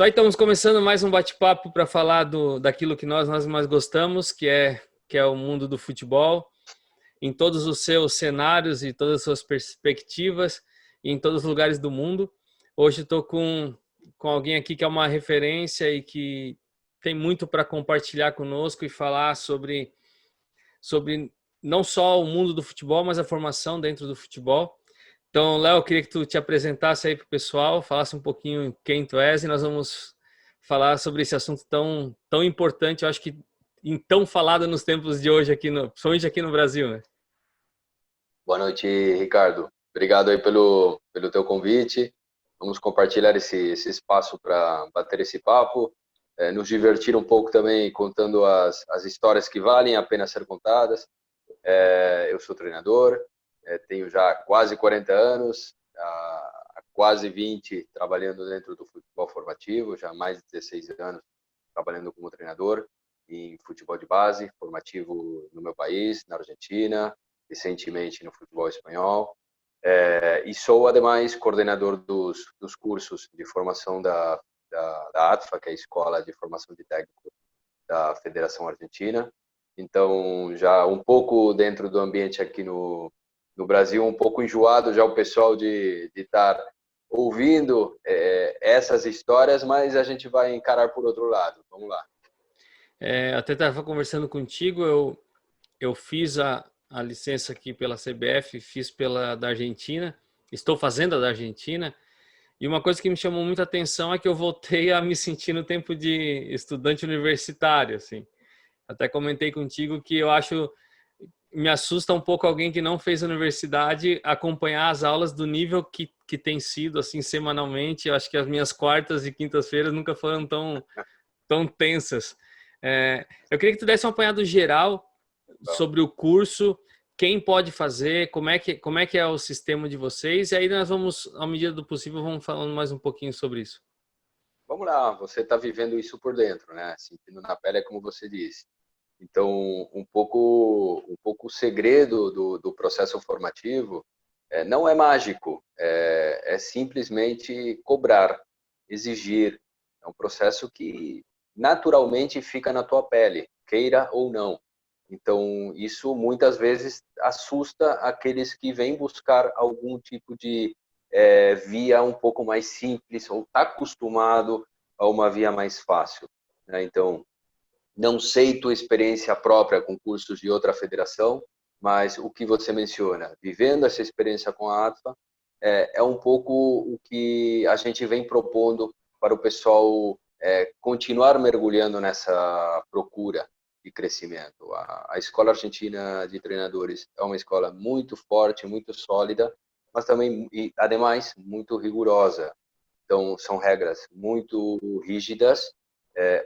Só aí estamos começando mais um bate-papo para falar daquilo que nós mais gostamos, que é o mundo do futebol, em todos os seus cenários e todas as suas perspectivas, e em todos os lugares do mundo. Hoje estou com alguém aqui que é uma referência e que tem muito para compartilhar conosco e falar sobre não só o mundo do futebol, mas a formação dentro do futebol. Então, Léo, eu queria que tu te apresentasse aí para o pessoal, falasse um pouquinho quem tu és e nós vamos falar sobre esse assunto tão importante, eu acho que tão falado nos tempos de hoje, principalmente aqui no Brasil, né? Boa noite, Ricardo. Obrigado aí pelo teu convite. Vamos compartilhar esse espaço para bater esse papo, nos divertir um pouco também contando as histórias que valem a pena ser contadas. Eu sou treinador, tenho já quase 40 anos, há quase 20 trabalhando dentro do futebol formativo, já há mais de 16 anos trabalhando como treinador em futebol de base, formativo no meu país, na Argentina, recentemente no futebol espanhol. E sou, ademais, coordenador dos cursos de formação da ATFA, que é a Escola de Formação de Técnico da Federação Argentina. Então, já um pouco dentro do ambiente aqui no Brasil, um pouco enjoado já o pessoal de estar ouvindo essas histórias, mas a gente vai encarar por outro lado. Vamos lá. Até estava conversando contigo, eu fiz a licença aqui pela CBF, fiz pela da Argentina, estou fazendo a da Argentina, e uma coisa que me chamou muita atenção é que eu voltei a me sentir no tempo de estudante universitário, assim. Até comentei contigo que eu acho, me assusta um pouco alguém que não fez universidade acompanhar as aulas do nível que tem sido, assim, semanalmente. Eu acho que as minhas quartas e quintas-feiras nunca foram tão tensas. Eu queria que tu desse um apanhado geral sobre o curso, quem pode fazer, como é que é o sistema de vocês, e aí nós vamos, à medida do possível, vamos falando mais um pouquinho sobre isso. Vamos lá, você está vivendo isso por dentro, né? Sentindo na pele, é como você disse. Então, um pouco o segredo do processo formativo não é mágico, é simplesmente cobrar, exigir. É um processo que naturalmente fica na tua pele, queira ou não. Então, isso muitas vezes assusta aqueles que vêm buscar algum tipo de via um pouco mais simples ou está acostumado a uma via mais fácil, né? Então, não sei tua experiência própria com cursos de outra federação, mas o que você menciona, vivendo essa experiência com a ATFA, é um pouco o que a gente vem propondo para o pessoal continuar mergulhando nessa procura de crescimento. A Escola Argentina de Treinadores é uma escola muito forte, muito sólida, mas também, e, ademais, muito rigorosa. Então, são regras muito rígidas,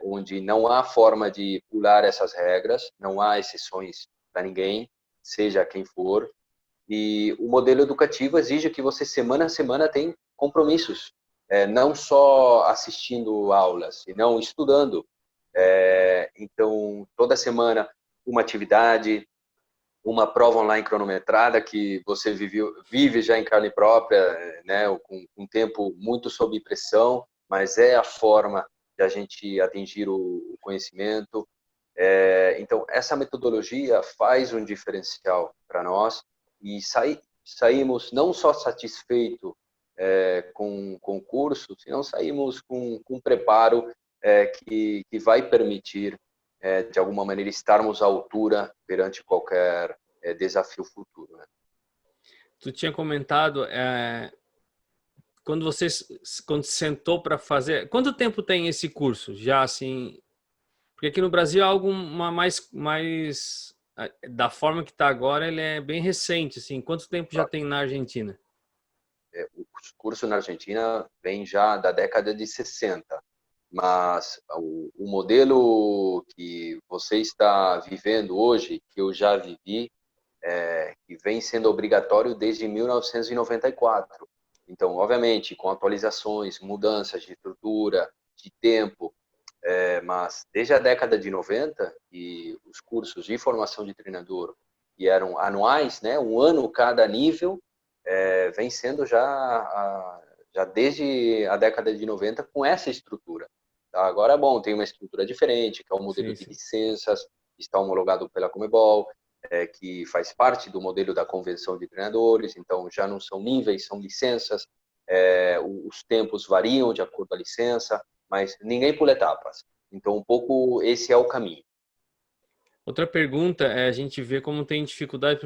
onde não há forma de pular essas regras, não há exceções para ninguém, seja quem for. E o modelo educativo exige que você, semana a semana, tenha compromissos, não só assistindo aulas, e não estudando. Então, toda semana, uma atividade, uma prova online cronometrada que você vive já em carne própria, né, com um tempo muito sob pressão, mas é a forma de a gente atingir o conhecimento. Então, essa metodologia faz um diferencial para nós e saímos não só satisfeitos com o curso, senão saímos com um preparo que vai permitir de alguma maneira, estarmos à altura perante qualquer desafio futuro, né? Tu tinha comentado, quando sentou para fazer, quanto tempo tem esse curso? Já assim, porque aqui no Brasil é algo mais da forma que está agora, ele é bem recente, assim. Quanto tempo já Claro. tem na Argentina? O curso na Argentina vem já da década de 60, mas o modelo que você está vivendo hoje, que eu já vivi, que vem sendo obrigatório desde 1994. Então, obviamente, com atualizações, mudanças de estrutura, de tempo, mas desde a década de 90, e os cursos de formação de treinador, que eram anuais, né, um ano cada nível, vem sendo já desde a década de 90 com essa estrutura. Tá? Agora, bom, tem uma estrutura diferente, que é o modelo Sim, de sim. licenças, está homologado pela Conmebol, que faz parte do modelo da convenção de treinadores, então já não são níveis, são licenças, os tempos variam de acordo com a licença, mas ninguém pula etapas. Então, um pouco esse é o caminho. Outra pergunta é, a gente vê como tem dificuldade,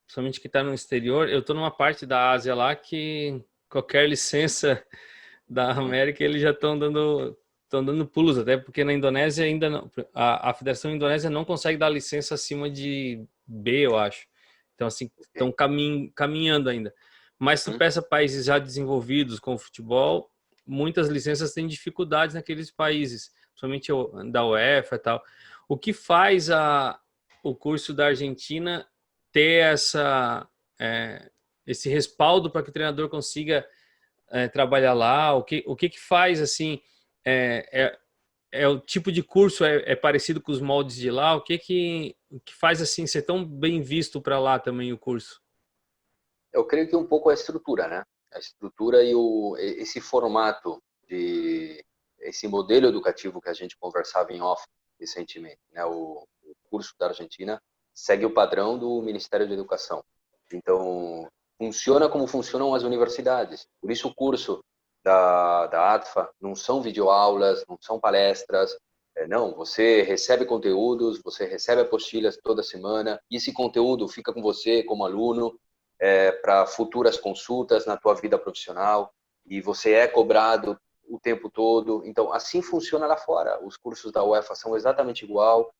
principalmente que está no exterior. Eu estou numa parte da Ásia lá que qualquer licença da América eles já estão dando pulos, até porque na Indonésia ainda não, a Federação Indonésia não consegue dar licença acima de B, eu acho. Então assim, estão caminhando ainda. Mas tu Uhum. peça países já desenvolvidos com futebol, muitas licenças têm dificuldades naqueles países, principalmente da UEFA e tal. O que faz o curso da Argentina ter esse respaldo para que o treinador consiga trabalhar lá? O que faz assim? É, é, é o tipo de curso é parecido com os moldes de lá? O que faz assim ser tão bem visto para lá também o curso? Eu creio que um pouco a estrutura, né? A estrutura e esse formato esse modelo educativo que a gente conversava em off recentemente, né? O curso da Argentina segue o padrão do Ministério da Educação. Então, funciona como funcionam as universidades. Por isso o curso da ATFA não são videoaulas, não são palestras, não, você recebe conteúdos, você recebe apostilas toda semana, e esse conteúdo fica com você como aluno, para futuras consultas na tua vida profissional, e você é cobrado o tempo todo. Então, assim funciona lá fora. Os cursos da UEFA são exatamente igual.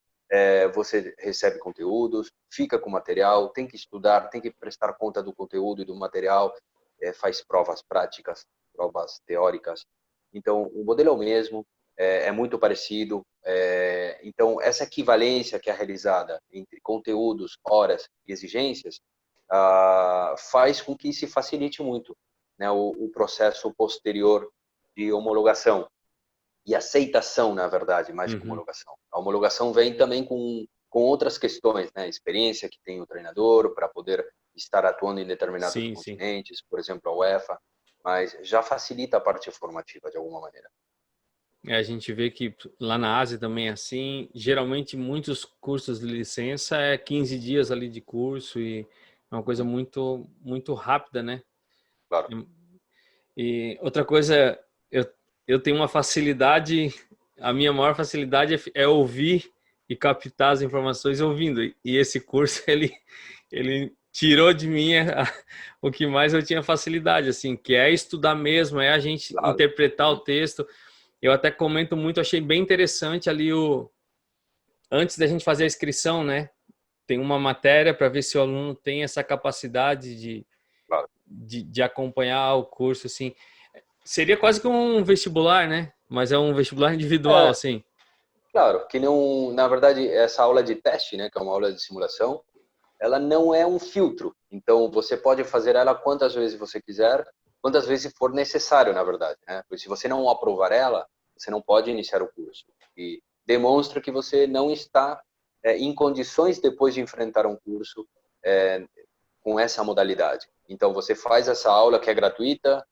Você recebe conteúdos, fica com material, tem que estudar, tem que prestar conta do conteúdo e do material, faz provas práticas, provas teóricas. Então, o modelo é o mesmo, é muito parecido. Então, essa equivalência que é realizada entre conteúdos, horas e exigências faz com que se facilite muito, né, o processo posterior de homologação e aceitação, na verdade, mais que Uhum. homologação. A homologação vem também com outras questões, né, experiência que tem o treinador para poder estar atuando em determinados Sim, sim. continentes, por exemplo, a UEFA, mas já facilita a parte formativa de alguma maneira. A gente vê que lá na Ásia também é assim. Geralmente, muitos cursos de licença é 15 dias ali de curso e é uma coisa muito rápida, né? Claro. E outra coisa, eu, eu tenho uma facilidade, a minha maior facilidade é ouvir e captar as informações ouvindo. E esse curso, ele tirou de mim o que mais eu tinha facilidade, assim, que é estudar mesmo, é a gente Claro. interpretar o Uhum. texto. Eu até comento muito, achei bem interessante ali antes da gente fazer a inscrição, né? Tem uma matéria para ver se o aluno tem essa capacidade Claro. de acompanhar o curso, assim. Seria quase que um vestibular, né? Mas é um vestibular individual, É, assim. claro, que não, na verdade, essa aula de teste, né, que é uma aula de simulação, ela não é um filtro. Então, você pode fazer ela quantas vezes você quiser, quantas vezes for necessário, na verdade. Né? Porque se você não aprovar ela, você não pode iniciar o curso. E demonstra que você não está em condições, depois de enfrentar um curso, é, com essa modalidade. Então, você faz essa aula que é gratuita,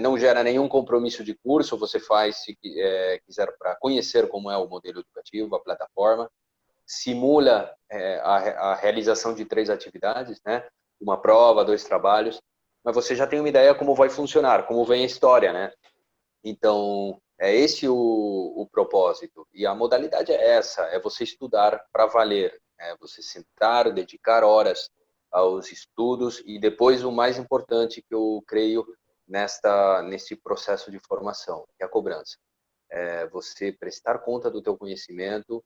não gera nenhum compromisso de curso, você faz se quiser para conhecer como é o modelo educativo, a plataforma, simula a realização de 3 atividades, né? Uma prova, 2 trabalhos, mas você já tem uma ideia como vai funcionar, como vem a história, né? Então, é esse o propósito. E a modalidade é essa, é você estudar para valer, é você sentar, dedicar horas aos estudos e depois o mais importante que eu creio neste processo de formação, que é a cobrança. É você prestar conta do teu conhecimento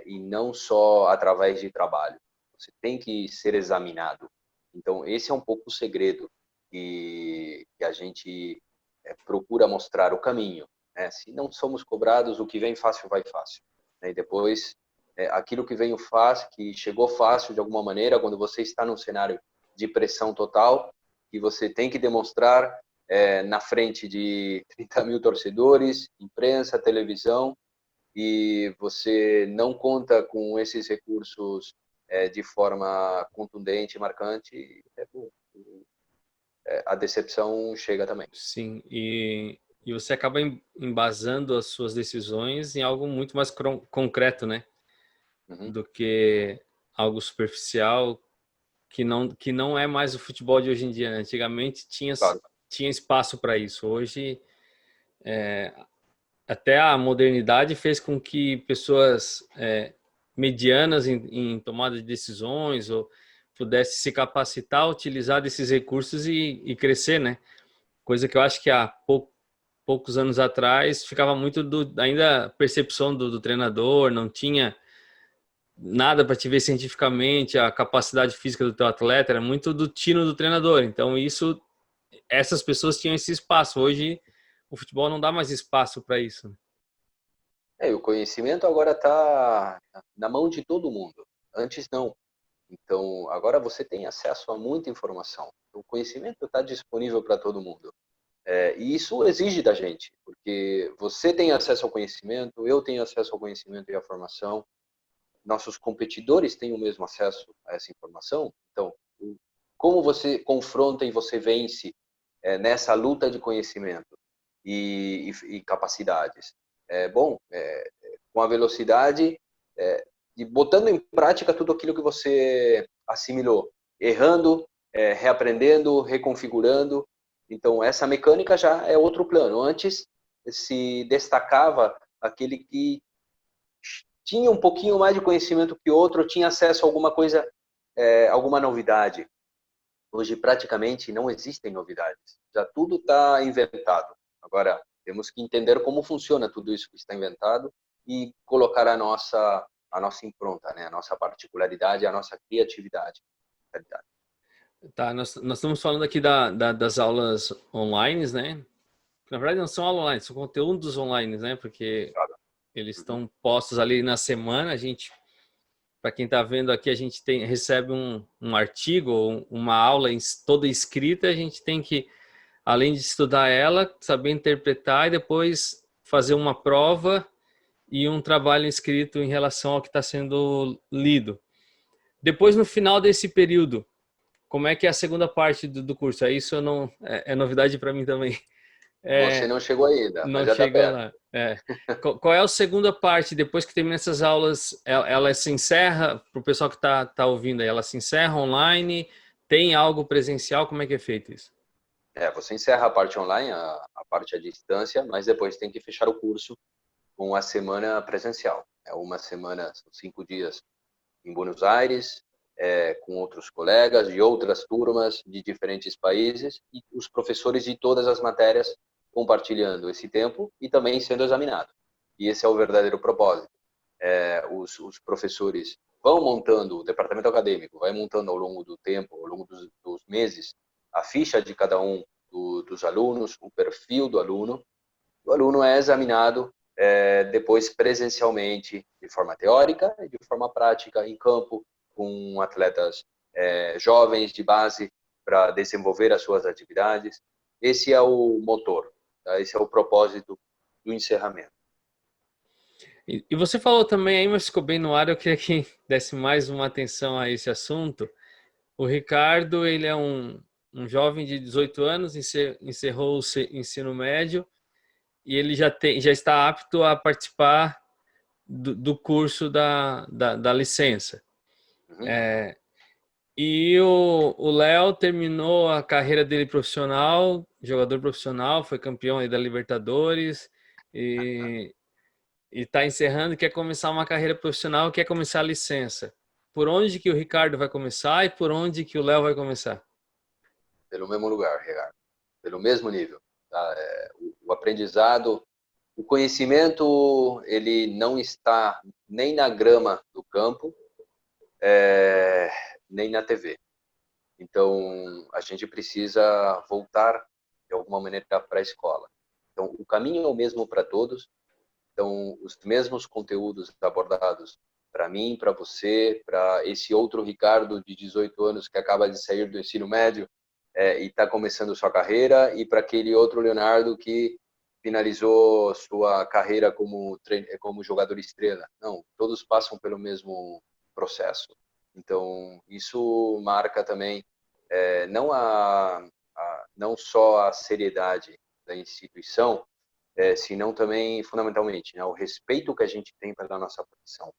e não só através de trabalho. Você tem que ser examinado. Então, esse é um pouco o segredo que a gente procura mostrar o caminho. Né? Se não somos cobrados, o que vem fácil vai fácil. Né? E depois, aquilo que veio fácil, que chegou fácil de alguma maneira, quando você está num cenário de pressão total, que você tem que demonstrar na frente de 30 mil torcedores, imprensa, televisão, e você não conta com esses recursos de forma contundente e marcante, a decepção chega também. Sim, e você acaba embasando as suas decisões em algo muito mais concreto, né? Uhum, Do que algo superficial que não é mais o futebol de hoje em dia, né? Antigamente claro. tinha espaço para isso. Hoje, até a modernidade fez com que pessoas medianas em tomada de decisões ou pudesse se capacitar, utilizar desses recursos e crescer, né? Coisa que eu acho que há poucos anos atrás ficava muito ainda percepção do treinador, não tinha nada para te ver cientificamente, a capacidade física do teu atleta, era muito do tino do treinador. Então essas pessoas tinham esse espaço. Hoje o futebol não dá mais espaço para isso. E o conhecimento agora está na mão de todo mundo. Antes não. Então, agora você tem acesso a muita informação. O conhecimento está disponível para todo mundo. E isso exige da gente, porque você tem acesso ao conhecimento, eu tenho acesso ao conhecimento e à formação, nossos competidores têm o mesmo acesso a essa informação. Então, como você confronta e você vence nessa luta de conhecimento e capacidades? Bom, com a velocidade e botando em prática tudo aquilo que você assimilou, errando, reaprendendo, reconfigurando. Então, essa mecânica já é outro plano. Antes, se destacava aquele que tinha um pouquinho mais de conhecimento que outro, tinha acesso a alguma coisa, alguma novidade. Hoje, praticamente, não existem novidades. Já tudo está inventado. Agora, temos que entender como funciona tudo isso que está inventado e colocar a nossa impronta, né? A nossa particularidade, a nossa criatividade. Tá, nós estamos falando aqui das aulas online, né? Na verdade, não são aulas online, são conteúdos online, né? Porque eles Uhum. estão postos ali na semana. A gente, para quem está vendo aqui, a gente recebe um artigo ou uma aula toda escrita. A gente tem que, além de estudar ela, saber interpretar e depois fazer uma prova e um trabalho escrito em relação ao que está sendo lido. Depois, no final desse período, como é que é a segunda parte do curso? Isso eu não, é novidade para mim também. Você É, não chegou ainda, mas não já está chegou perto. lá. Qual é a segunda parte? Depois que termina essas aulas, ela se encerra, para o pessoal que tá ouvindo aí, ela se encerra online? Tem algo presencial? Como é que é feito isso? Você encerra a parte online, a parte à distância, mas depois tem que fechar o curso com a semana presencial. É uma semana, são 5 dias em Buenos Aires, com outros colegas de outras turmas de diferentes países e os professores de todas as matérias compartilhando esse tempo e também sendo examinado. E esse é o verdadeiro propósito. Os professores vão montando, o departamento acadêmico vai montando ao longo do tempo, ao longo dos meses, a ficha de cada um dos alunos, o perfil do aluno. O aluno é examinado depois presencialmente, de forma teórica e de forma prática, em campo, com atletas jovens de base para desenvolver as suas atividades. Esse é o motor, tá? Esse é o propósito do encerramento. E você falou também aí, mas ficou bem no ar, eu queria que desse mais uma atenção a esse assunto. O Ricardo, ele é um jovem de 18 anos, encerrou o ensino médio e ele já está apto a participar do curso da licença. Uhum. E o Léo terminou a carreira dele profissional, jogador profissional, foi campeão aí da Libertadores e está encerrando, quer começar uma carreira profissional, quer começar a licença. Por onde que o Ricardo vai começar e por onde que o Léo vai começar? Pelo mesmo lugar, Ricardo, pelo mesmo nível. Tá? O aprendizado, o conhecimento, ele não está nem na grama do campo, nem na TV. Então, a gente precisa voltar, de alguma maneira, para a escola. Então, o caminho é o mesmo para todos. Então, os mesmos conteúdos abordados para mim, para você, para esse outro Ricardo de 18 anos que acaba de sair do ensino médio e está começando sua carreira, e para aquele outro Leonardo que finalizou sua carreira como jogador estrela. Não, todos passam pelo mesmo processo. Então, isso marca também não não só a seriedade da instituição, senão também, fundamentalmente, né, o respeito que a gente tem pela nossa profissão.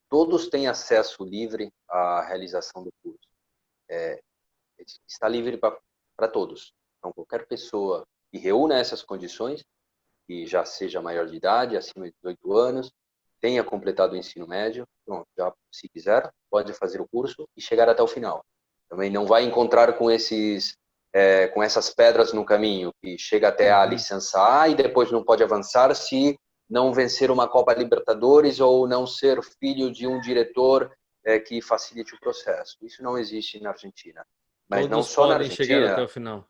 Todos têm acesso livre à realização do curso. Está livre para todos. Então, qualquer pessoa que reúna essas condições, que já seja maior de idade, acima de 18 anos, tenha completado o ensino médio, pronto, já, se quiser, pode fazer o curso e chegar até o final. Também não vai encontrar com essas pedras no caminho, que chega até a licença A e depois não pode avançar se não vencer uma Copa Libertadores ou não ser filho de um diretor que facilite o processo. Isso não existe na Argentina. Mas não Todos só na podem chegar até Argentina. o final.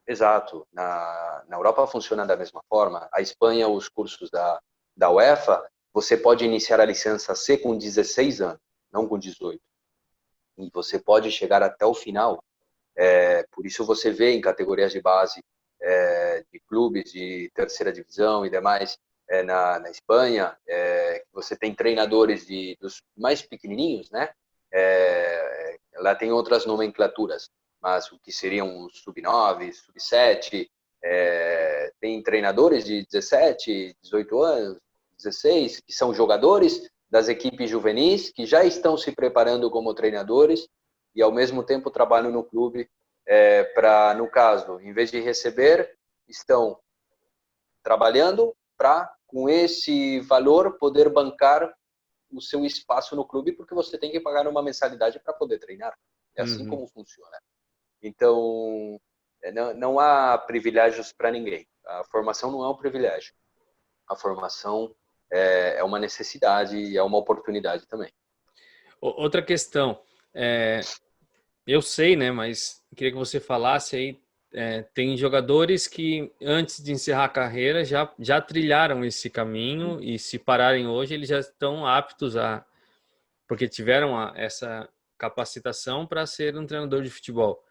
Exato. Na Europa funciona da mesma forma. A Espanha, os cursos da UEFA, você pode iniciar a licença C com 16 anos, não com 18. E você pode chegar até o final. Por isso você vê em categorias de base de clubes de terceira divisão e demais na Espanha, você tem treinadores dos mais pequenininhos, né? Lá tem outras nomenclaturas, mas o que seriam os sub-9, sub-7, tem treinadores de 17, 18 anos, 16, que são jogadores das equipes juvenis, que já estão se preparando como treinadores e, ao mesmo tempo, trabalham no clube para, no caso, em vez de receber, estão trabalhando para, com esse valor, poder bancar o seu espaço no clube, porque você tem que pagar uma mensalidade para poder treinar. É assim como funciona. Então, não há privilégios para ninguém. A formação não é um privilégio. A formação é uma necessidade e é uma oportunidade também. Outra questão, eu sei, né, mas queria que você falasse aí, tem jogadores que antes de encerrar a carreira já trilharam esse caminho e se pararem hoje eles já estão aptos porque tiveram essa capacitação para ser um treinador de futebol.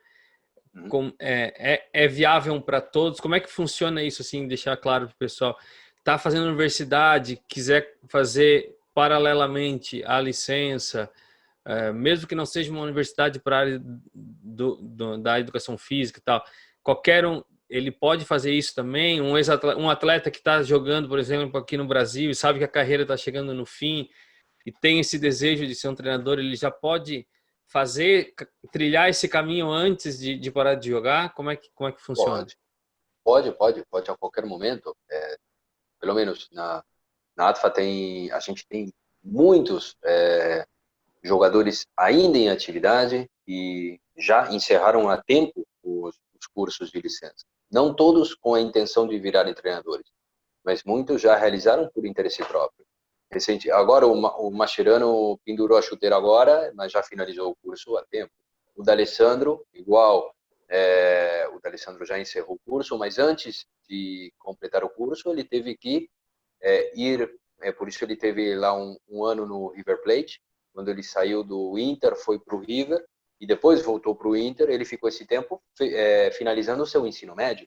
É viável para todos? Como é que funciona isso, assim, deixar claro para o pessoal? Está fazendo universidade, quiser fazer paralelamente a licença, mesmo que não seja uma universidade para a área da educação física e tal, qualquer um, ele pode fazer isso também? Um atleta que está jogando, por exemplo, aqui no Brasil e sabe que a carreira está chegando no fim e tem esse desejo de ser um treinador, ele já pode trilhar esse caminho antes de parar de jogar? Como é que funciona? Pode a qualquer momento. Pelo menos na ATFA a gente tem muitos jogadores ainda em atividade e já encerraram a tempo os cursos de licença. Não todos com a intenção de virarem treinadores, mas muitos já realizaram por interesse próprio. Agora o Mascherano pendurou a chuteira agora, mas já finalizou o curso há tempo. O D'Alessandro, igual, o D'Alessandro já encerrou o curso, mas antes de completar o curso, ele teve que ir, por isso ele teve lá um ano no River Plate. Quando ele saiu do Inter, foi para o River, e depois voltou para o Inter. Ele ficou esse tempo finalizando o seu ensino médio,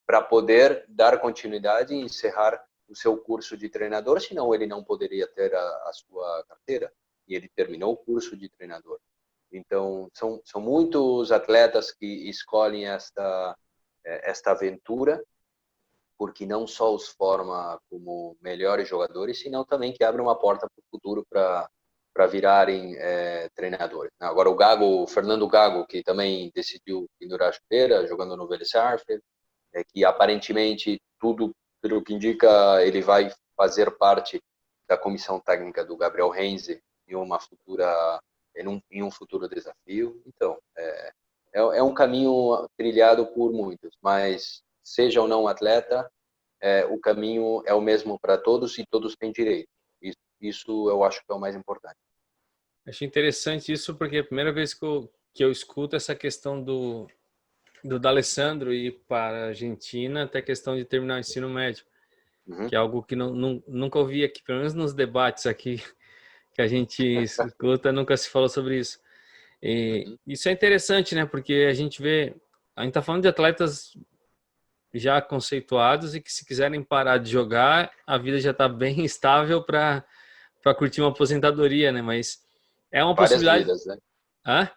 para poder dar continuidade e encerrar o seu curso de treinador, senão ele não poderia ter a sua carteira, e ele terminou o curso de treinador. Então, são muitos atletas que escolhem esta aventura, porque não só os forma como melhores jogadores, senão também que abre uma porta para o futuro para virarem treinadores. Agora o Fernando Gago, que também decidiu pendurar a chuteira, jogando no Vélez Sarsfield, que aparentemente tudo pelo que indica ele vai fazer parte da comissão técnica do Gabriel Heinze em um futuro desafio. Então, é um caminho trilhado por muitos, mas seja ou não atleta, o caminho é o mesmo para todos e todos têm direito. Isso eu acho que é o mais importante. Achei interessante isso porque é a primeira vez que eu escuto essa questão do D'Alessandro ir para a Argentina, até a questão de terminar o ensino médio, que é algo que nunca ouvi aqui, pelo menos nos debates aqui que a gente escuta, nunca se falou sobre isso. E isso é interessante, né? Porque a gente está falando de atletas já conceituados e que se quiserem parar de jogar, a vida já está bem estável para curtir uma aposentadoria, né? Mas é uma Várias possibilidade. vidas, né? Hã?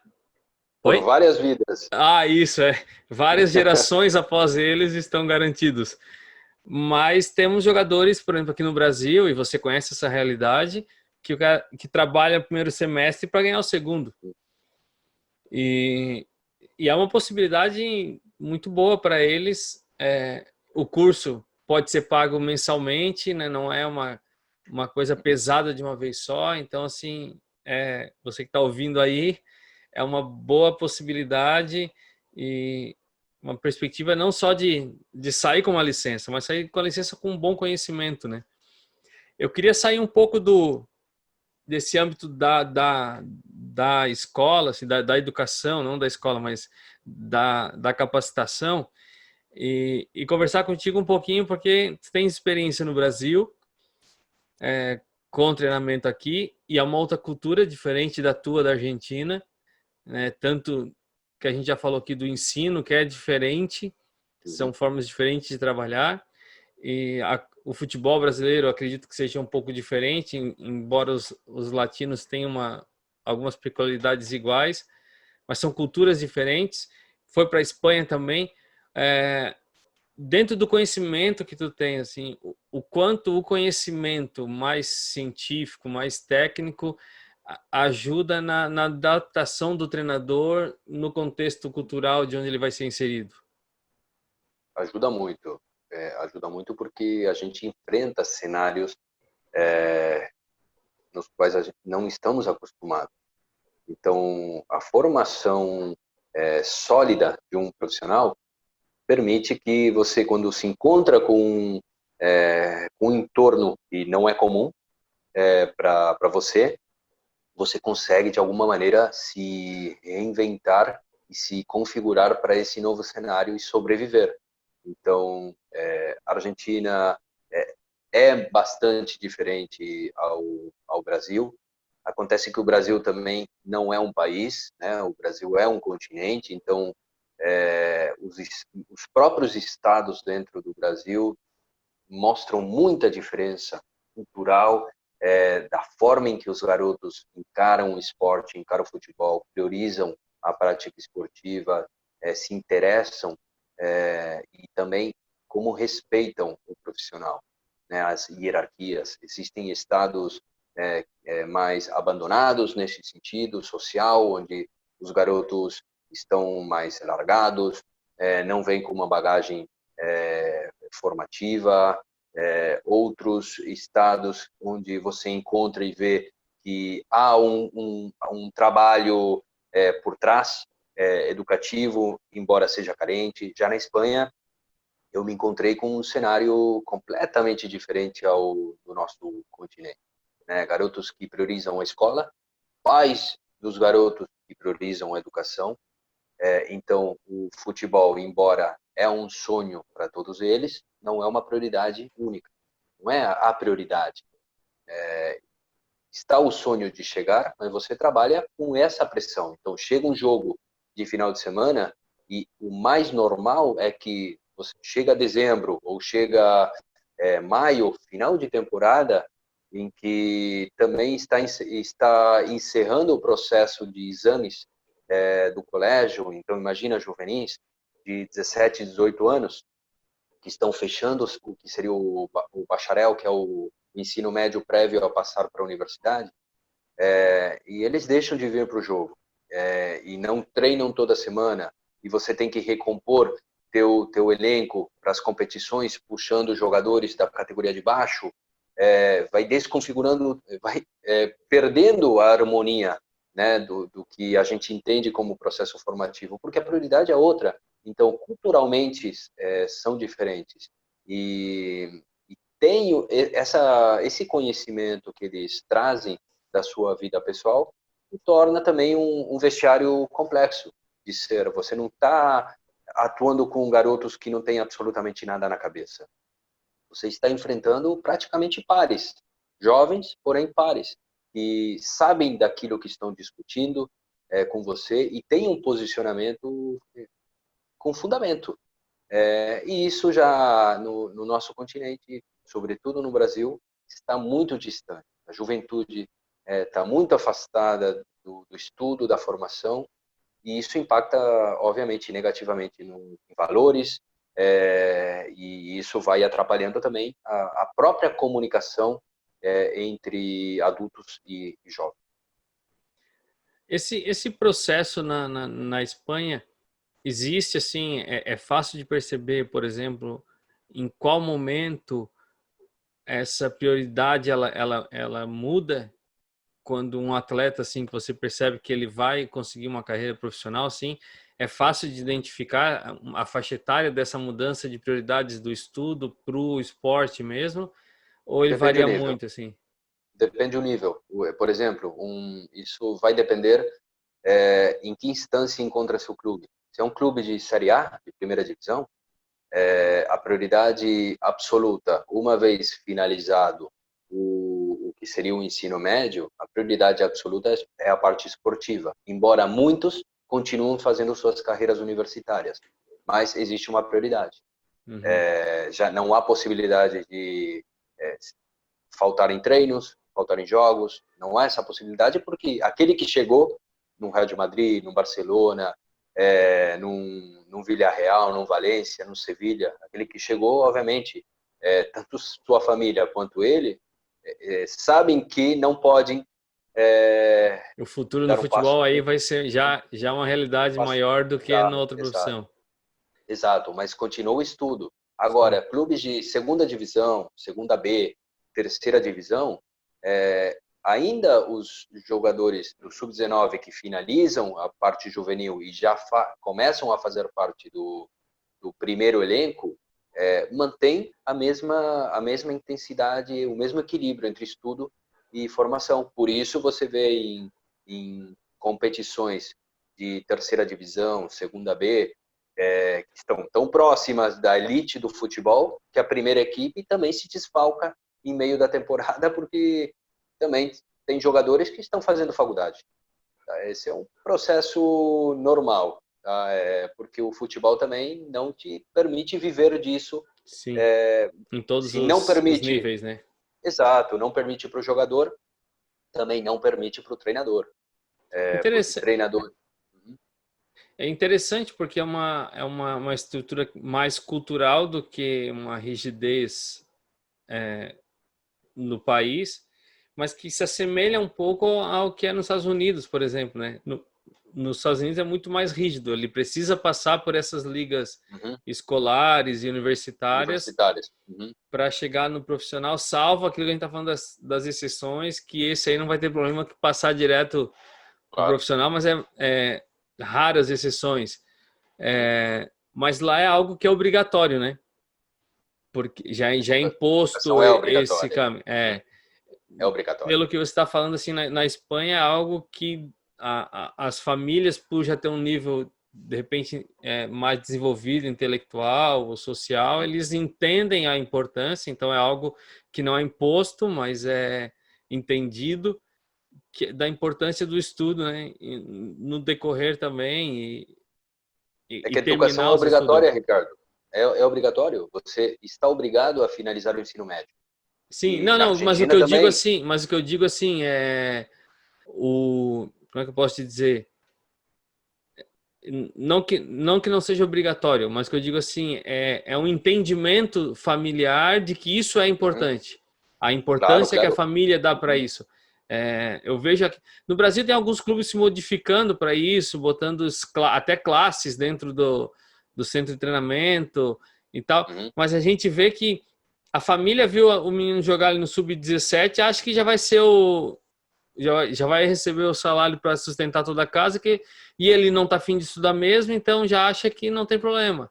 Por Oi? várias vidas. Ah, isso é. Várias gerações após eles estão garantidos. Mas temos jogadores, por exemplo, aqui no Brasil, e você conhece essa realidade, que o cara que trabalha o primeiro semestre para ganhar o segundo. E, e é uma possibilidade muito boa para eles. O curso pode ser pago mensalmente, né? Não é uma coisa pesada de uma vez só. Então, assim, você que está ouvindo aí, é uma boa possibilidade e uma perspectiva não só de sair com uma licença, mas sair com a licença com um bom conhecimento, né? Eu queria sair um pouco desse âmbito da escola, assim, da educação, não da escola, mas da capacitação, e conversar contigo um pouquinho, porque tu tem experiência no Brasil, com treinamento aqui, e é uma outra cultura diferente da tua, da Argentina, né? Tanto que a gente já falou aqui do ensino, que é diferente, são formas diferentes de trabalhar, e o futebol brasileiro, eu acredito que seja um pouco diferente, embora os latinos tenham algumas peculiaridades iguais, mas são culturas diferentes. Foi para a Espanha também. É, Dentro do conhecimento que tu tem, assim, o quanto o conhecimento mais científico, mais técnico, ajuda na adaptação do treinador no contexto cultural de onde ele vai ser inserido. Ajuda muito. Ajuda muito porque a gente enfrenta cenários nos quais a gente não estamos acostumados. Então, a formação sólida de um profissional permite que você, quando se encontra com um entorno que não é comum para você, você consegue, de alguma maneira, se reinventar e se configurar para esse novo cenário e sobreviver. Então, a Argentina é bastante diferente ao Brasil. Acontece que o Brasil também não é um país, né? O Brasil é um continente, então os próprios estados dentro do Brasil mostram muita diferença cultural, da forma em que os garotos encaram o esporte, encaram o futebol, priorizam a prática esportiva, se interessam e também como respeitam o profissional, né, as hierarquias. Existem estados mais abandonados nesse sentido social, onde os garotos estão mais largados, não vêm com uma bagagem formativa, outros estados onde você encontra e vê que há um trabalho por trás, educativo, embora seja carente. Já na Espanha, eu me encontrei com um cenário completamente diferente do nosso continente, né? Garotos que priorizam a escola, pais dos garotos que priorizam a educação. Então, o futebol, embora é um sonho para todos eles, não é uma prioridade única, não é a prioridade. Está o sonho de chegar, mas você trabalha com essa pressão. Então, chega um jogo de final de semana e o mais normal é que você chega a dezembro ou chega maio, final de temporada, em que também está encerrando o processo de exames do colégio. Então, imagina juvenis de 17, 18 anos, que estão fechando o que seria o bacharel, que é o ensino médio prévio a passar para a universidade, e eles deixam de vir para o jogo, e não treinam toda semana, e você tem que recompor teu elenco para as competições, puxando jogadores da categoria de baixo, vai desconfigurando, vai perdendo a harmonia, né, do que a gente entende como processo formativo, porque a prioridade é outra. Então, culturalmente, são diferentes. E tenho esse conhecimento que eles trazem da sua vida pessoal, e torna também um vestiário complexo de ser. Você não está atuando com garotos que não têm absolutamente nada na cabeça. Você está enfrentando praticamente pares, jovens, porém pares, que sabem daquilo que estão discutindo com você e têm um posicionamento com fundamento. E isso já no nosso continente, sobretudo no Brasil, está muito distante. A juventude está muito afastada do estudo, da formação, e isso impacta, obviamente, negativamente em valores, e isso vai atrapalhando também a própria comunicação entre adultos e jovens. Esse processo na Espanha existe assim, é fácil de perceber, por exemplo, em qual momento essa prioridade ela muda quando um atleta assim que você percebe que ele vai conseguir uma carreira profissional, assim, é fácil de identificar a faixa etária dessa mudança de prioridades do estudo para o esporte mesmo, ou ele Depende do varia nível. muito assim? Depende do nível. Por exemplo, isso vai depender em que instância encontra-se o clube. Se é um clube de Série A, de primeira divisão, a prioridade absoluta, uma vez finalizado o que seria o ensino médio, a prioridade absoluta é a parte esportiva, embora muitos continuem fazendo suas carreiras universitárias, mas existe uma prioridade. Uhum. Já não há possibilidade de faltar em treinos, faltar em jogos, não há essa possibilidade porque aquele que chegou no Real de Madrid, no Barcelona, num Villarreal, num Valência, no Sevilha, aquele que chegou, obviamente, tanto sua família quanto ele, sabem que não podem O futuro no dar um passo, futebol aí vai ser já uma realidade maior do que na outra exato, profissão. exato, mas continua o estudo. Sim. Agora, clubes de segunda divisão, segunda B, terceira divisão, ainda os jogadores do sub-19 que finalizam a parte juvenil e já começam a fazer parte do primeiro elenco, mantém a mesma intensidade, o mesmo equilíbrio entre estudo e formação. Por isso você vê em competições de terceira divisão, segunda B, que estão tão próximas da elite do futebol, que a primeira equipe também se desfalca em meio da temporada, porque também tem jogadores que estão fazendo faculdade. Tá? Esse é um processo normal, tá? Porque o futebol também não te permite viver disso. Sim, em todos Se não os permite, níveis, né? exato, não permite para o jogador, também não permite para o treinador. Porque Interessa- treinador. Uhum. É interessante porque uma estrutura mais cultural do que uma rigidez no país, mas que se assemelha um pouco ao que é nos Estados Unidos, por exemplo, né? Nos Estados Unidos é muito mais rígido, ele precisa passar por essas ligas Uhum. escolares e universitárias Universitárias. Uhum. para chegar no profissional, salvo aquilo que a gente está falando das exceções, que esse aí não vai ter problema que passar direto para o Claro. profissional, mas é raras exceções. Uhum. Mas lá é algo que é obrigatório, né? Porque já é imposto Educação é esse obrigatória. caminho. Uhum. É obrigatório. Pelo que você está falando, assim, na Espanha é algo que as famílias, por já ter um nível, de repente, mais desenvolvido, intelectual ou social, Uhum. eles entendem a importância, então é algo que não é imposto, mas é entendido da importância do estudo, né? No decorrer também É e que a educação terminar é os estudos. obrigatória, Ricardo. É obrigatório. Você está obrigado a finalizar o ensino médio. Sim, E não, na não, Argentina também. mas o que eu digo assim é como é que eu posso te dizer? Não que não seja obrigatório, mas que eu digo assim, é um entendimento familiar de que isso é Uhum. importante. A Claro, importância que a claro. família dá para Uhum. isso. Eu vejo aqui, no Brasil tem alguns clubes se modificando para isso, botando até classes dentro do centro de treinamento e tal, Uhum. mas a gente vê que a família viu o menino jogar ali no sub-17, acha que já vai ser já vai receber o salário para sustentar toda a casa, e ele não está afim de estudar mesmo, então já acha que não tem problema.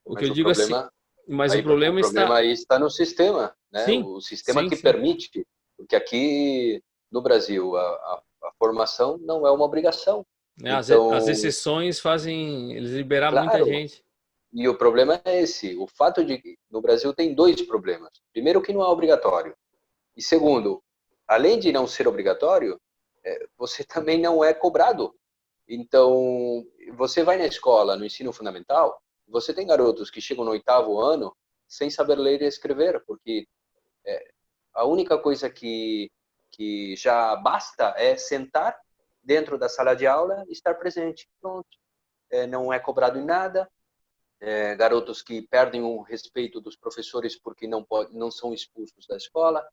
O que eu Mas o digo assim, problema mas o aí, o problema problema está. aí está no sistema, né? Sim, O sistema sim, que sim. permite, porque aqui no Brasil a formação não é uma obrigação. Né, as Então, exceções fazem eles liberar muita claro, gente. e o problema é esse. O fato de que no Brasil tem dois problemas. Primeiro, que não é obrigatório. E segundo, além de não ser obrigatório, você também não é cobrado. Então, você vai na escola, no ensino fundamental, você tem garotos que chegam no oitavo ano sem saber ler e escrever, porque a única coisa que já basta é sentar dentro da sala de aula, estar presente. Pronto. Não é cobrado em nada. Garotos que perdem o respeito dos professores porque não são expulsos da escola.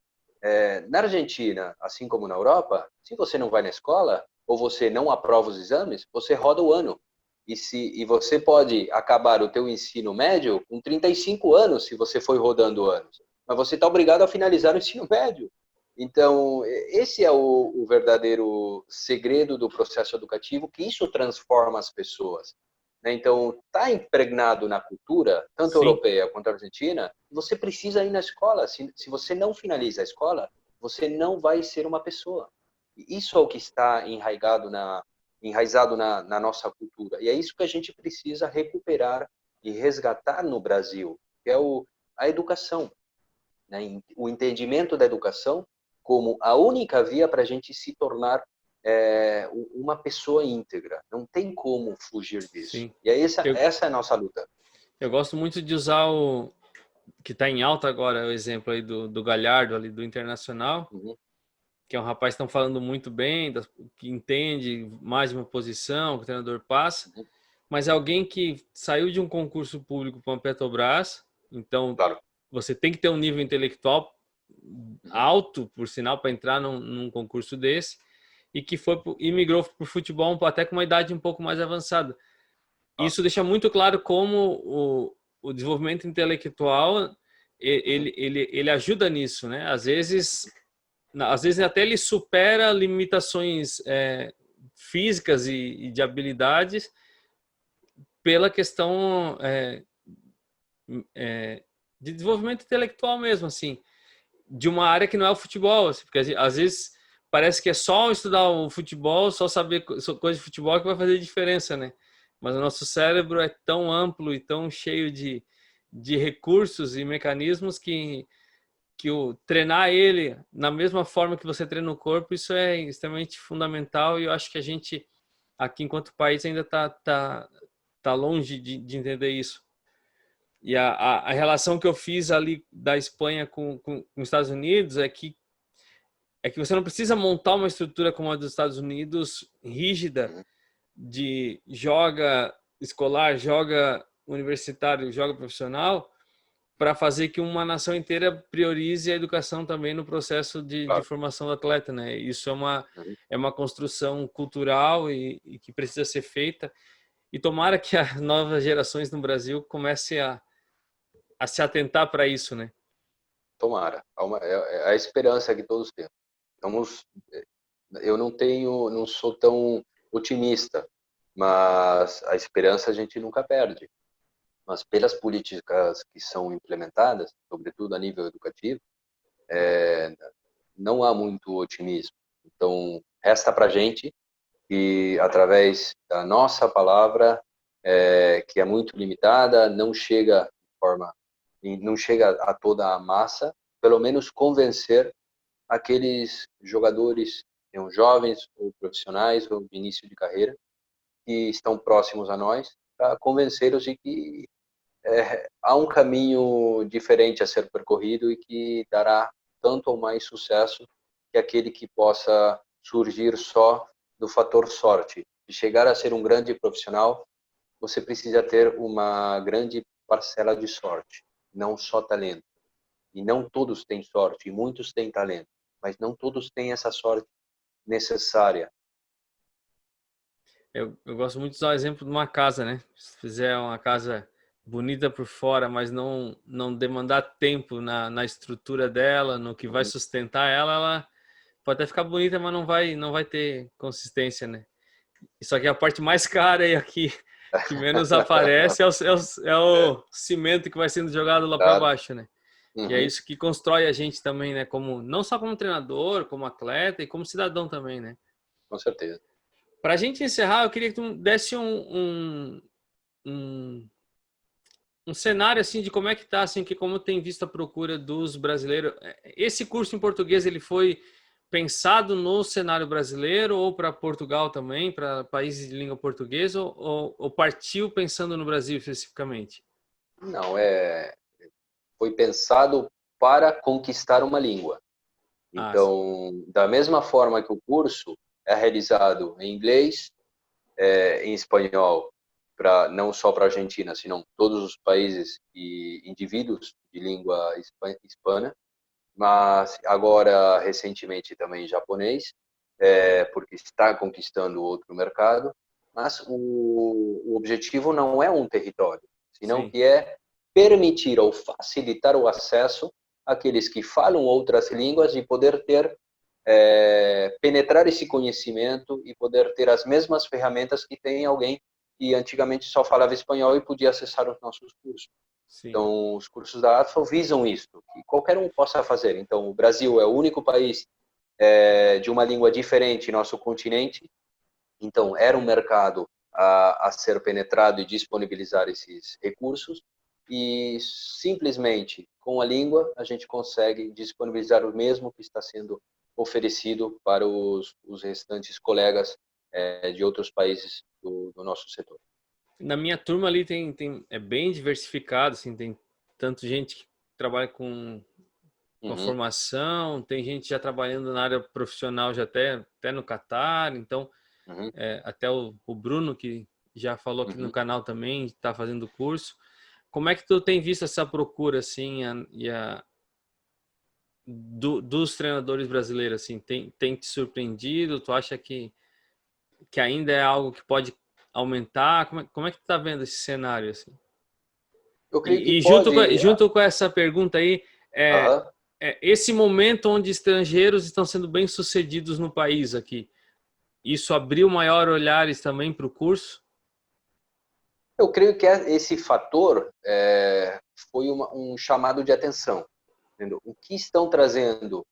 Na Argentina, assim como na Europa, se você não vai na escola ou você não aprova os exames, você roda o ano. E você pode acabar o teu ensino médio com 35 anos, se você foi rodando anos. Mas você está obrigado a finalizar o ensino médio. Então, esse é o verdadeiro segredo do processo educativo, que isso transforma as pessoas. Então, está impregnado na cultura, tanto Sim, europeia quanto argentina, você precisa ir na escola. Se você não finaliza a escola, você não vai ser uma pessoa. Isso é o que está enraizado na nossa cultura. E é isso que a gente precisa recuperar e resgatar no Brasil, que é a educação, né? O entendimento da educação como a única via para a gente se tornar uma pessoa íntegra. Não tem como fugir disso. sim. E essa Eu, é a nossa luta. eu gosto muito de usar o que está em alta agora, o exemplo aí do Galhardo, ali do Internacional, Uhum, que é um rapaz que estão falando muito bem, que entende mais de uma posição que o treinador passa, uhum, mas é alguém que saiu de um concurso público para uma Petrobras, então claro. você tem que ter um nível intelectual Uhum, alto, por sinal, para entrar num concurso desse, e que e migrou para o futebol até com uma idade um pouco mais avançada. claro. Isso deixa muito claro como o desenvolvimento intelectual Uhum, ele ajuda nisso, né? Às vezes até ele supera limitações físicas e de habilidades pela questão de desenvolvimento intelectual mesmo, assim, de uma área que não é o futebol, assim, porque às vezes parece que é só estudar o futebol, só saber coisa de futebol que vai fazer diferença, né? Mas o nosso cérebro é tão amplo e tão cheio de recursos e mecanismos que o treinar ele na mesma forma que você treina o corpo, isso é extremamente fundamental e eu acho que a gente aqui enquanto país ainda tá longe de entender isso. E a relação que eu fiz ali da Espanha com os Estados Unidos é que você não precisa montar uma estrutura como a dos Estados Unidos rígida uhum, de joga escolar, joga universitário, joga profissional, para fazer que uma nação inteira priorize a educação também no processo de claro. formação do atleta, né? Isso Uhum, é uma construção cultural e que precisa ser feita. E tomara que as novas gerações no Brasil comecem a se atentar para isso, né? tomara. É a esperança que todos temos. Estamos, eu não sou tão otimista, mas a esperança a gente nunca perde. Mas pelas políticas que são implementadas, sobretudo a nível educativo, não há muito otimismo. Então, resta para a gente que, através da nossa palavra, que é muito limitada, não chega a toda a massa, pelo menos convencer aqueles jogadores, jovens ou profissionais ou de início de carreira, que estão próximos a nós, para convencê-los de que há um caminho diferente a ser percorrido e que dará tanto ou mais sucesso que aquele que possa surgir só do fator sorte. De chegar a ser um grande profissional, você precisa ter uma grande parcela de sorte, não só talento. E não todos têm sorte, e muitos têm talento, mas não todos têm essa sorte necessária. Eu gosto muito de usar o exemplo de uma casa, né? Se fizer uma casa bonita por fora, mas não demandar tempo na estrutura dela, no que vai Uhum. sustentar ela, ela pode até ficar bonita, mas não vai ter consistência, né? Isso aqui é a parte mais cara e aqui que menos aparece é o cimento que vai sendo jogado lá para Claro. baixo, né? E é Uhum. isso que constrói a gente também, né? Como, não só como treinador, como atleta e como cidadão também, né? Com certeza. Para a gente encerrar, eu queria que tu desse um, um cenário assim de como é que tá, assim, que como tem visto a procura dos brasileiros. Esse curso em português ele foi pensado no cenário brasileiro ou para Portugal também, para países de língua portuguesa, ou partiu pensando no Brasil especificamente? Não, foi pensado para conquistar uma língua. Ah, sim. Então, da mesma forma que o curso, é realizado em inglês, em espanhol, não só para a Argentina, senão todos os países e indivíduos de língua hispana, mas agora recentemente também japonês, porque está conquistando outro mercado. Mas o objetivo não é um território, senão Sim, que é permitir ou facilitar o acesso àqueles que falam outras línguas de poder ter penetrar esse conhecimento e poder ter as mesmas ferramentas que tem alguém que antigamente só falava espanhol e podia acessar os nossos cursos. sim. Então, os cursos da ATFA visam isso, que qualquer um possa fazer. Então, o Brasil é o único país de uma língua diferente em nosso continente. Então, era um mercado a ser penetrado e disponibilizar esses recursos. E simplesmente com a língua a gente consegue disponibilizar o mesmo que está sendo oferecido para os restantes colegas de outros países do nosso setor. Na minha turma ali é bem diversificado, assim, tem tanto gente que trabalha com a Uhum, formação, tem gente já trabalhando na área profissional, já até no Catar, então uhum, até o Bruno, que já falou aqui no uhum. canal também, está fazendo curso. Como é que tu tem visto essa procura, assim, dos treinadores brasileiros, assim, tem te surpreendido? Tu acha que ainda é algo que pode aumentar? Como é que tu tá vendo esse cenário, assim? Eu creio que E pode. junto com essa pergunta aí, é, Aham. esse momento onde estrangeiros estão sendo bem-sucedidos no país aqui, isso abriu maior olhares também para o curso? Eu creio que esse fator foi um chamado de atenção. Entendeu? O que estão trazendo,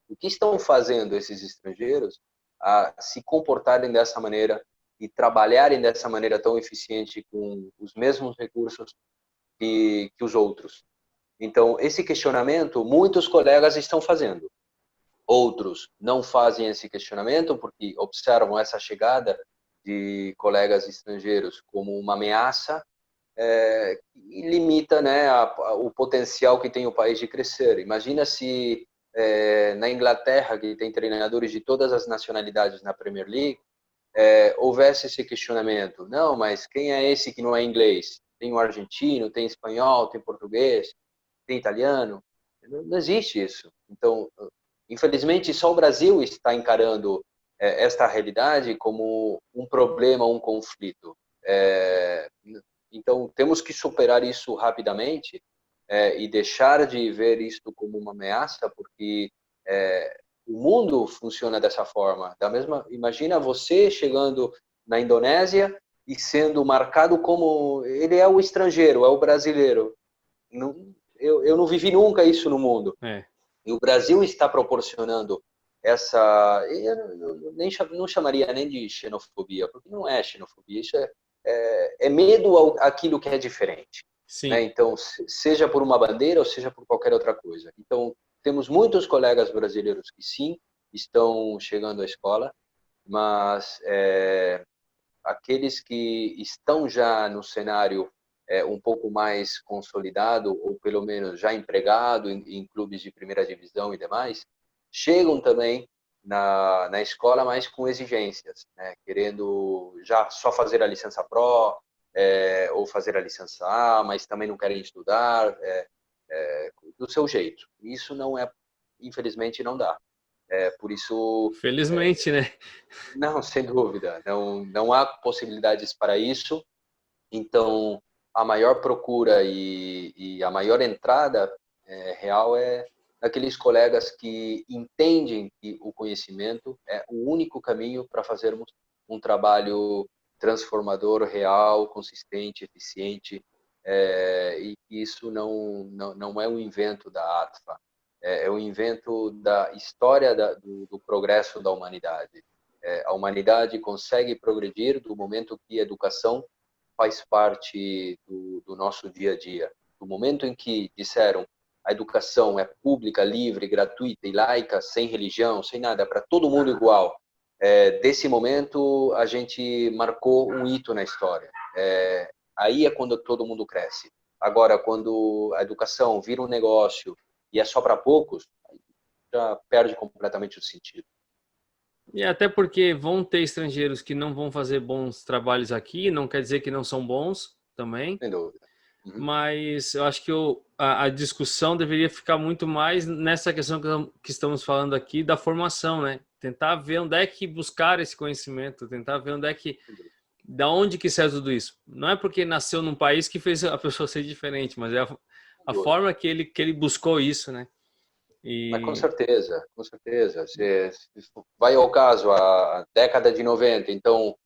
o que estão fazendo esses estrangeiros a se comportarem dessa maneira e trabalharem dessa maneira tão eficiente com os mesmos recursos que os outros. Então, esse questionamento muitos colegas estão fazendo. Outros não fazem esse questionamento porque observam essa chegada de colegas estrangeiros como uma ameaça e limita, né, o potencial que tem o país de crescer. Imagina se na Inglaterra, que tem treinadores de todas as nacionalidades na Premier League, houvesse esse questionamento. Não, mas quem é esse que não é inglês? Tem o argentino, tem espanhol, tem português, tem italiano. Não existe isso. Então, infelizmente, só o Brasil está encarando esta realidade como um problema, um conflito. Então, temos que superar isso rapidamente e deixar de ver isso como uma ameaça, porque o mundo funciona dessa forma. Imagina você chegando na Indonésia e sendo marcado como ele é o estrangeiro, é o brasileiro. Não, eu não vivi nunca isso no mundo. É, E o Brasil está proporcionando essa. Eu nem não chamaria nem de xenofobia, porque não é xenofobia, isso é medo àquilo que é diferente. Né? sim. Então, seja por uma bandeira ou seja por qualquer outra coisa. Então, temos muitos colegas brasileiros que sim estão chegando à escola, mas aqueles que estão já no cenário um pouco mais consolidado, ou pelo menos já empregado em clubes de primeira divisão e demais, chegam também na escola, mas com exigências, né? Querendo já só fazer a licença Pro, ou fazer a licença A, mas também não querem estudar do seu jeito. Isso não é, infelizmente, não dá. Por isso, Felizmente, né? não, sem dúvida, não há possibilidades para isso. Então, a maior procura e a maior entrada real é daqueles colegas que entendem que o conhecimento é o único caminho para fazermos um trabalho transformador, real, consistente, eficiente, e que isso não é um invento da ATFA, é um invento da história do progresso da humanidade. A humanidade consegue progredir do momento que a educação faz parte do nosso dia a dia. Do momento em que disseram a educação é pública, livre, gratuita e laica, sem religião, sem nada, para todo mundo igual, desse momento a gente marcou um hito na história. Aí é quando todo mundo cresce. Agora, quando a educação vira um negócio e é só para poucos, já perde completamente o sentido. E até porque vão ter estrangeiros que não vão fazer bons trabalhos aqui, não quer dizer que não são bons também, Sem dúvida. Uhum. mas eu acho que a discussão deveria ficar muito mais nessa questão que estamos falando aqui da formação, né? Tentar ver onde é que buscar esse conhecimento, tentar ver onde é que, da onde que sai tudo isso. Não é porque nasceu num país que fez a pessoa ser diferente, mas é a forma que ele buscou isso, né? Mas com E certeza, com certeza. Se vai ao caso, a década de 90, então,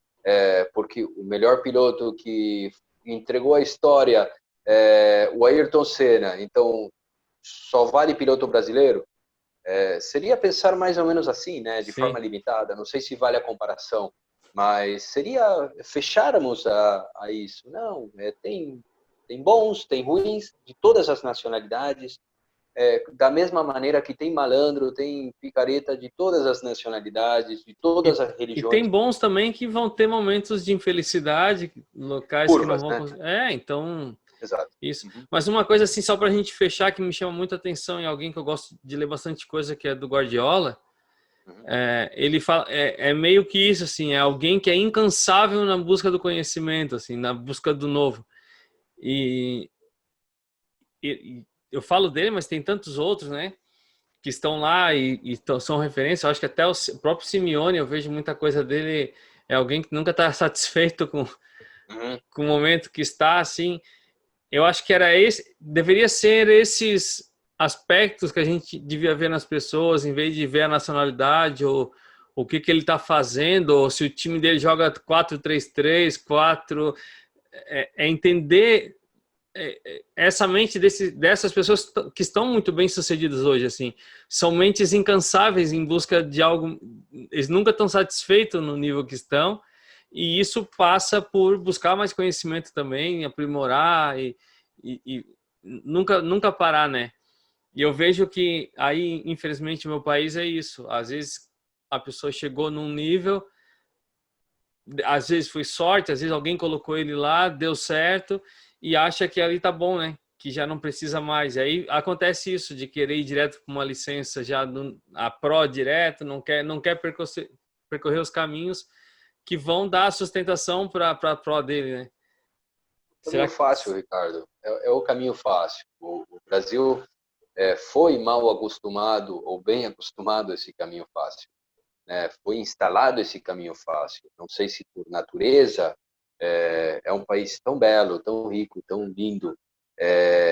porque o melhor piloto que entregou a história, o Ayrton Senna, então só vale piloto brasileiro? Seria pensar mais ou menos assim, né, de sim. forma limitada. Não sei se vale a comparação, mas seria fecharmos a isso. Não, tem bons, tem ruins, de todas as nacionalidades. Da mesma maneira que tem malandro, tem picareta de todas as nacionalidades, de todas as E tem religiões. bons também que vão ter momentos de infelicidade, locais que não Curvas, vão né? conseguir. Então, Exato. isso. Uhum. Mas uma coisa assim, só para a gente fechar, que me chama muita atenção em alguém que eu gosto de ler bastante coisa, que é do Guardiola. Uhum. Ele fala, é meio que isso, assim, é alguém que é incansável na busca do conhecimento, assim, na busca do novo. E, e eu falo dele, mas tem tantos outros, né? Que estão lá e são referência. Eu acho que até o próprio Simeone, eu vejo muita coisa dele, é alguém que nunca está satisfeito Uhum. com o momento que está, assim. Eu acho que era esse, deveria ser esses aspectos que a gente devia ver nas pessoas, em vez de ver a nacionalidade ou o que ele está fazendo, ou se o time dele joga 4-3-3, 4, entender essa mente dessas pessoas que estão muito bem sucedidas hoje, assim, são mentes incansáveis em busca de algo, eles nunca estão satisfeitos no nível que estão, e isso passa por buscar mais conhecimento também, aprimorar e nunca parar, né? E eu vejo que aí, infelizmente, o meu país é isso. Às vezes a pessoa chegou num nível, às vezes foi sorte, às vezes alguém colocou ele lá, deu certo e acha que ali tá bom, né? Que já não precisa mais. E aí acontece isso de querer ir direto para uma licença já a pró direto, não quer percorrer os caminhos que vão dar sustentação para a pró dele, né? Caminho Será que fácil, Ricardo. É o caminho fácil. O Brasil foi mal acostumado ou bem acostumado a esse caminho fácil, né? Foi instalado esse caminho fácil. Não sei se por natureza é um país tão belo, tão rico, tão lindo.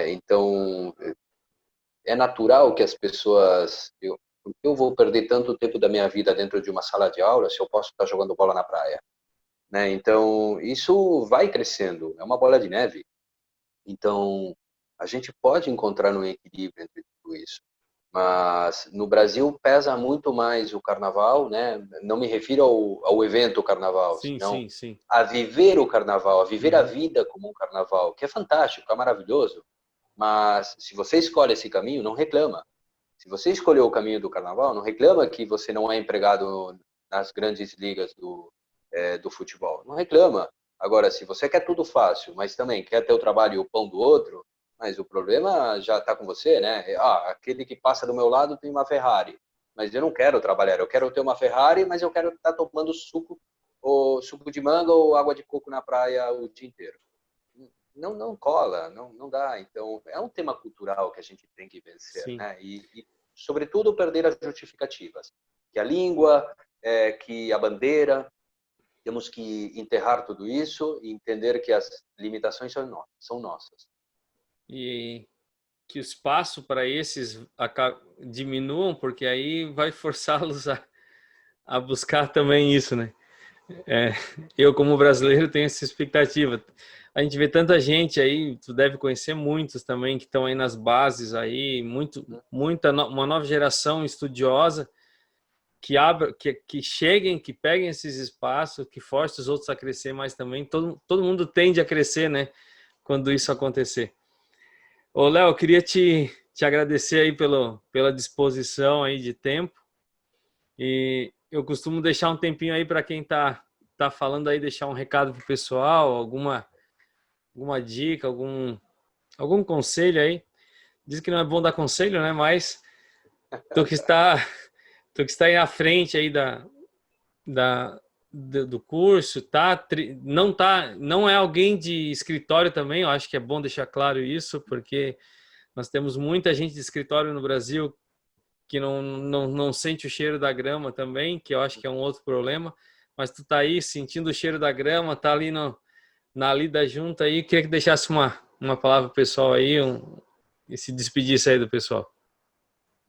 Então é natural que as pessoas por que eu vou perder tanto tempo da minha vida dentro de uma sala de aula se eu posso estar jogando bola na praia, né? Então isso vai crescendo, é uma bola de neve. Então a gente pode encontrar um equilíbrio entre tudo isso. Mas no Brasil pesa muito mais o carnaval, né? Não me refiro ao evento carnaval, sim, senão sim, sim. a viver o carnaval, a viver a Uhum. vida como um carnaval, que é fantástico, é maravilhoso. Mas se você escolhe esse caminho, não reclama. Se você escolheu o caminho do carnaval, não reclama que você não é empregado nas grandes ligas do futebol. Não reclama. Agora, se você quer tudo fácil, mas também quer ter o trabalho e o pão do outro, mas o problema já está com você, né? Aquele que passa do meu lado tem uma Ferrari, mas eu não quero trabalhar. Eu quero ter uma Ferrari, mas eu quero estar tomando suco, ou suco de manga ou água de coco na praia o dia inteiro. Não cola, não dá. Então, é um tema cultural que a gente tem que vencer, Sim. né? Sobretudo, perder as justificativas. Que a língua, que a bandeira, temos que enterrar tudo isso e entender que as limitações são nossas. E que o espaço para esses diminuam, porque aí vai forçá-los a buscar também isso, né? É, eu, como brasileiro, tenho essa expectativa. A gente vê tanta gente aí, tu deve conhecer muitos também que estão aí nas bases aí, uma nova geração estudiosa que abra, que cheguem, que peguem esses espaços, que forcem os outros a crescer mais também. Todo mundo tende a crescer, né? Quando isso acontecer. Ô, Léo, eu queria te agradecer aí pela disposição aí de tempo. E eu costumo deixar um tempinho aí para quem tá falando aí, deixar um recado pro pessoal, alguma dica, algum conselho aí. Diz que não é bom dar conselho, né? Mas tu que está, tu que está aí à frente aí do curso, não é alguém de escritório também, eu acho que é bom deixar claro isso, porque nós temos muita gente de escritório no Brasil que não sente o cheiro da grama também, que eu acho que é um outro problema, mas tu tá aí sentindo o cheiro da grama, tá ali na lida junta aí, queria que deixasse uma palavra pro pessoal aí e se despedisse aí do pessoal.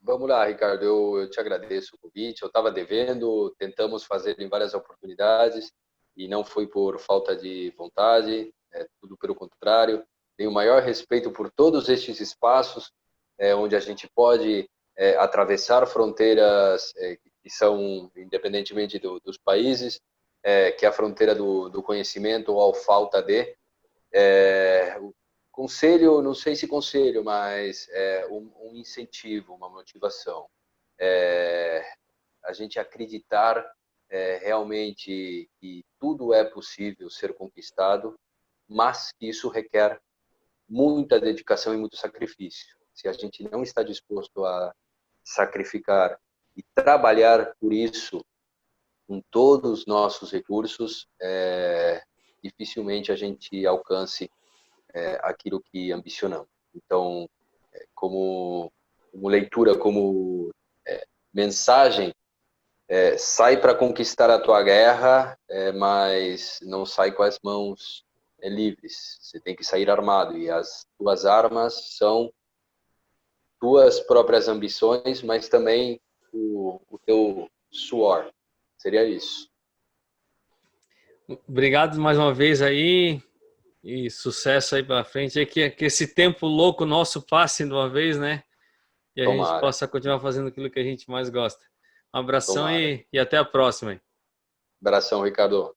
Vamos lá, Ricardo, eu te agradeço o convite. Eu estava devendo, tentamos fazer em várias oportunidades e não foi por falta de vontade, tudo pelo contrário. Tenho o maior respeito por todos estes espaços onde a gente pode atravessar fronteiras que são, independentemente dos países, que é a fronteira do conhecimento ou a falta de. Conselho, não sei se conselho, mas um incentivo, uma motivação. A gente acreditar realmente que tudo é possível ser conquistado, mas que isso requer muita dedicação e muito sacrifício. Se a gente não está disposto a sacrificar e trabalhar por isso com todos os nossos recursos, dificilmente a gente alcance aquilo que ambicionamos. Então, como leitura, como mensagem, sai para conquistar a tua guerra, mas não sai com as mãos livres. Você tem que sair armado e as tuas armas são tuas próprias ambições, mas também o teu suor. Seria isso. Obrigado mais uma vez aí e sucesso aí pela frente. É que esse tempo louco nosso passe de uma vez, né? E a gente Tomara, possa continuar fazendo aquilo que a gente mais gosta. Um abração tomara. e até a próxima. Abração, Ricardo.